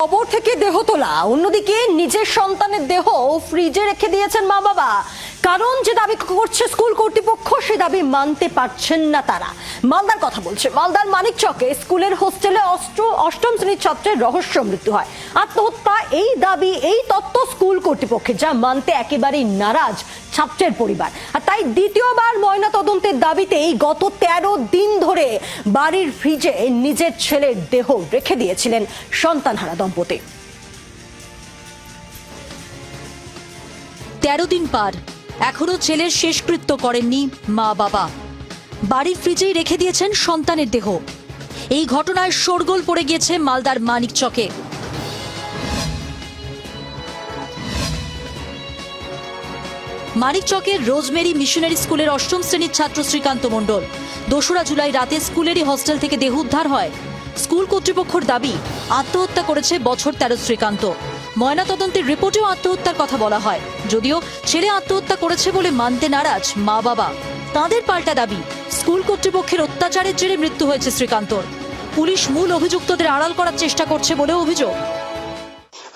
কবর থেকে দেহ তোলা, অন্যদিকে নিজের সন্তানের দেহ ফ্রিজে রেখে দিয়েছেন মা বাবা। কারণ যে দাবি করছে স্কুল কর্তৃপক্ষ, সে দাবি মানতে পারছেন না তারা। মালদার কথা বলছে, মালদার মানিকচকে স্কুলের হোস্টেলে অষ্টম শ্রেণীর ছাত্রের রহস্য মৃত্যু হয়। আত্মহত্যা এই দাবি, এই তত্ত্ব স্কুল কর্তৃপক্ষের, যা মানতে একেবারেই নারাজ ছাত্রের পরিবার। আর তাই দ্বিতীয়বার ময়না তদন্তের দাবিতেই গত 13 দিন ধরে বাড়ির ফ্রিজে নিজের ছেলের দেহ রেখে দিয়েছিলেন সন্তানহারা দম্পতি। 13 দিন পার, এখনো ছেলের শেষকৃত্য করেননি মা বাবা। বাড়ির ফ্রিজেই রেখে দিয়েছেন সন্তানের দেহ। এই ঘটনায় শোরগোল পড়ে গিয়েছে মালদার মানিকচকে। মানিকচকের রোজমেরি মিশনারি স্কুলের অষ্টম শ্রেণীর ছাত্র শ্রীকান্ত মণ্ডল। 2রা জুলাই রাতে স্কুলেরই হস্টেল থেকে দেহ উদ্ধার হয়। স্কুল কর্তৃপক্ষের দাবি, আত্মহত্যা করেছে বছর 13 শ্রীকান্ত। ময়নাতদন্তের রিপোর্টেও আত্মহত্যার কথা বলা হয়, যদিও ছেলে আত্মহত্যা করেছে বলে মানতে নারাজ মা বাবা। তাঁদের পাল্টা দাবি, স্কুল কর্তৃপক্ষের অত্যাচারের জেরে মৃত্যু হয়েছে শ্রীকান্তর। পুলিশ মূল অভিযুক্তদের আড়াল করার চেষ্টা করছে বলে অভিযোগ।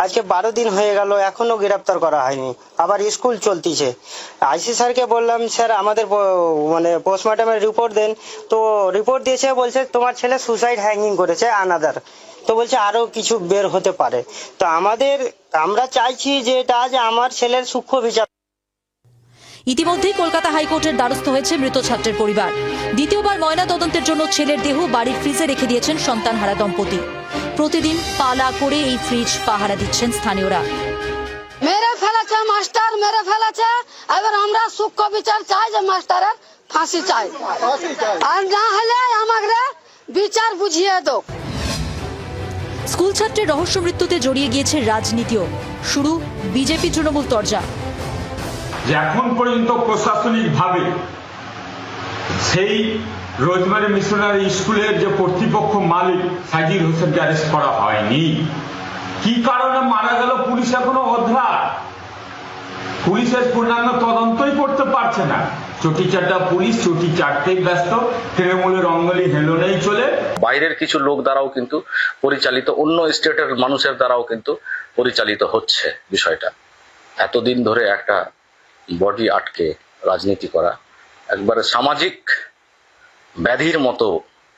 আজকে 12 দিন হয়ে গেল, এখনো গ্রেপ্তার করা হয়নি, আবার স্কুল চলতিছে। আইসি স্যারকে বললাম, স্যার আমাদের পোস্টমর্টমের রিপোর্ট দেন। তো রিপোর্ট দিয়েছে, বলছে তোমার ছেলে সুসাইড হ্যাঙ্গিং করেছে আনাদার। তো বলছে আরো কিছু বের হতে পারে। তো আমরা চাইছি যে এটা যে আমার ছেলের সূক্ষ্ম বিচার। ইতিমধ্যেই কলকাতা হাইকোর্টের দ্বারস্থ হয়েছে মৃত ছাত্রের পরিবার। দ্বিতীয়বার ময়না তদন্তের জন্য ছেলের দেহ বাড়ির ফ্রিজে রেখে দিয়েছেন সন্তানহারা দম্পতি। প্রতিদিন পালা করে এই ফ্রিজ পাহারা দিচ্ছেন স্থানীয়রা। মেরে ফেলেছে মাস্টার, মেরে ফেলেছে। এবার আমরা সূক্ষ্ম বিচার চাই, যে মাস্টারের ফাঁসি চাই, আর না হলে আমাকে বিচার বুঝিয়ে দাও। স্কুল ছাত্রের রহস্য মৃত্যুতে জড়িয়ে গিয়েছে রাজনীতিও। শুরু বিজেপি তৃণমূল তরজা। যে এখন পর্যন্ত প্রশাসনিকভাবে সেই রোজমেরি মিশনারি স্কুলের যে কর্তৃপক্ষ মালিক সাজির হোসেনকে অ্যারেস্ট করা হয়নি। কি কারণে মারা গেল পুলিশ এখনো অধরা। পুলিশের পূর্ণাঙ্গ তদন্তই করতে পারছে না। চটি চারটা পুলিশ, চটি চারটেই ব্যস্ত, তৃণমূলের অঙ্গলি হেলনেই চলে। বাইরের কিছু লোক দ্বারাও কিন্তু পরিচালিত, অন্য স্টেটের মানুষের দ্বারাও কিন্তু পরিচালিত হচ্ছে বিষয়টা। এতদিন ধরে একটা বডি আটকে রাজনীতি করা একবারে সামাজিক ব্যাধির মতো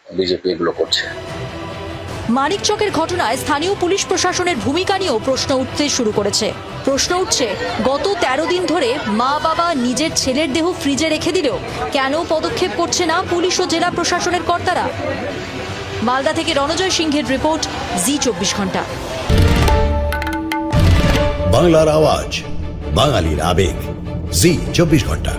বিজেপি এগুলো করছে। মানিকচকের ঘটনায় স্থানীয় পুলিশ প্রশাসনের ভূমিকা নিয়েও প্রশ্ন উঠতে শুরু করেছে। প্রশ্ন উঠছে, গত 13 দিন ধরে মা বাবা নিজের ছেলের দেহ ফ্রিজে রেখে দিলেও কেন পদক্ষেপ করছে না পুলিশ ও জেলা প্রশাসনের কর্তারা। মালদা থেকে রণজয় সিংহের রিপোর্ট, জি 24 ঘন্টা। বাংলার আওয়াজ, বাঙালির আবেগ, জি 24 ঘন্টা।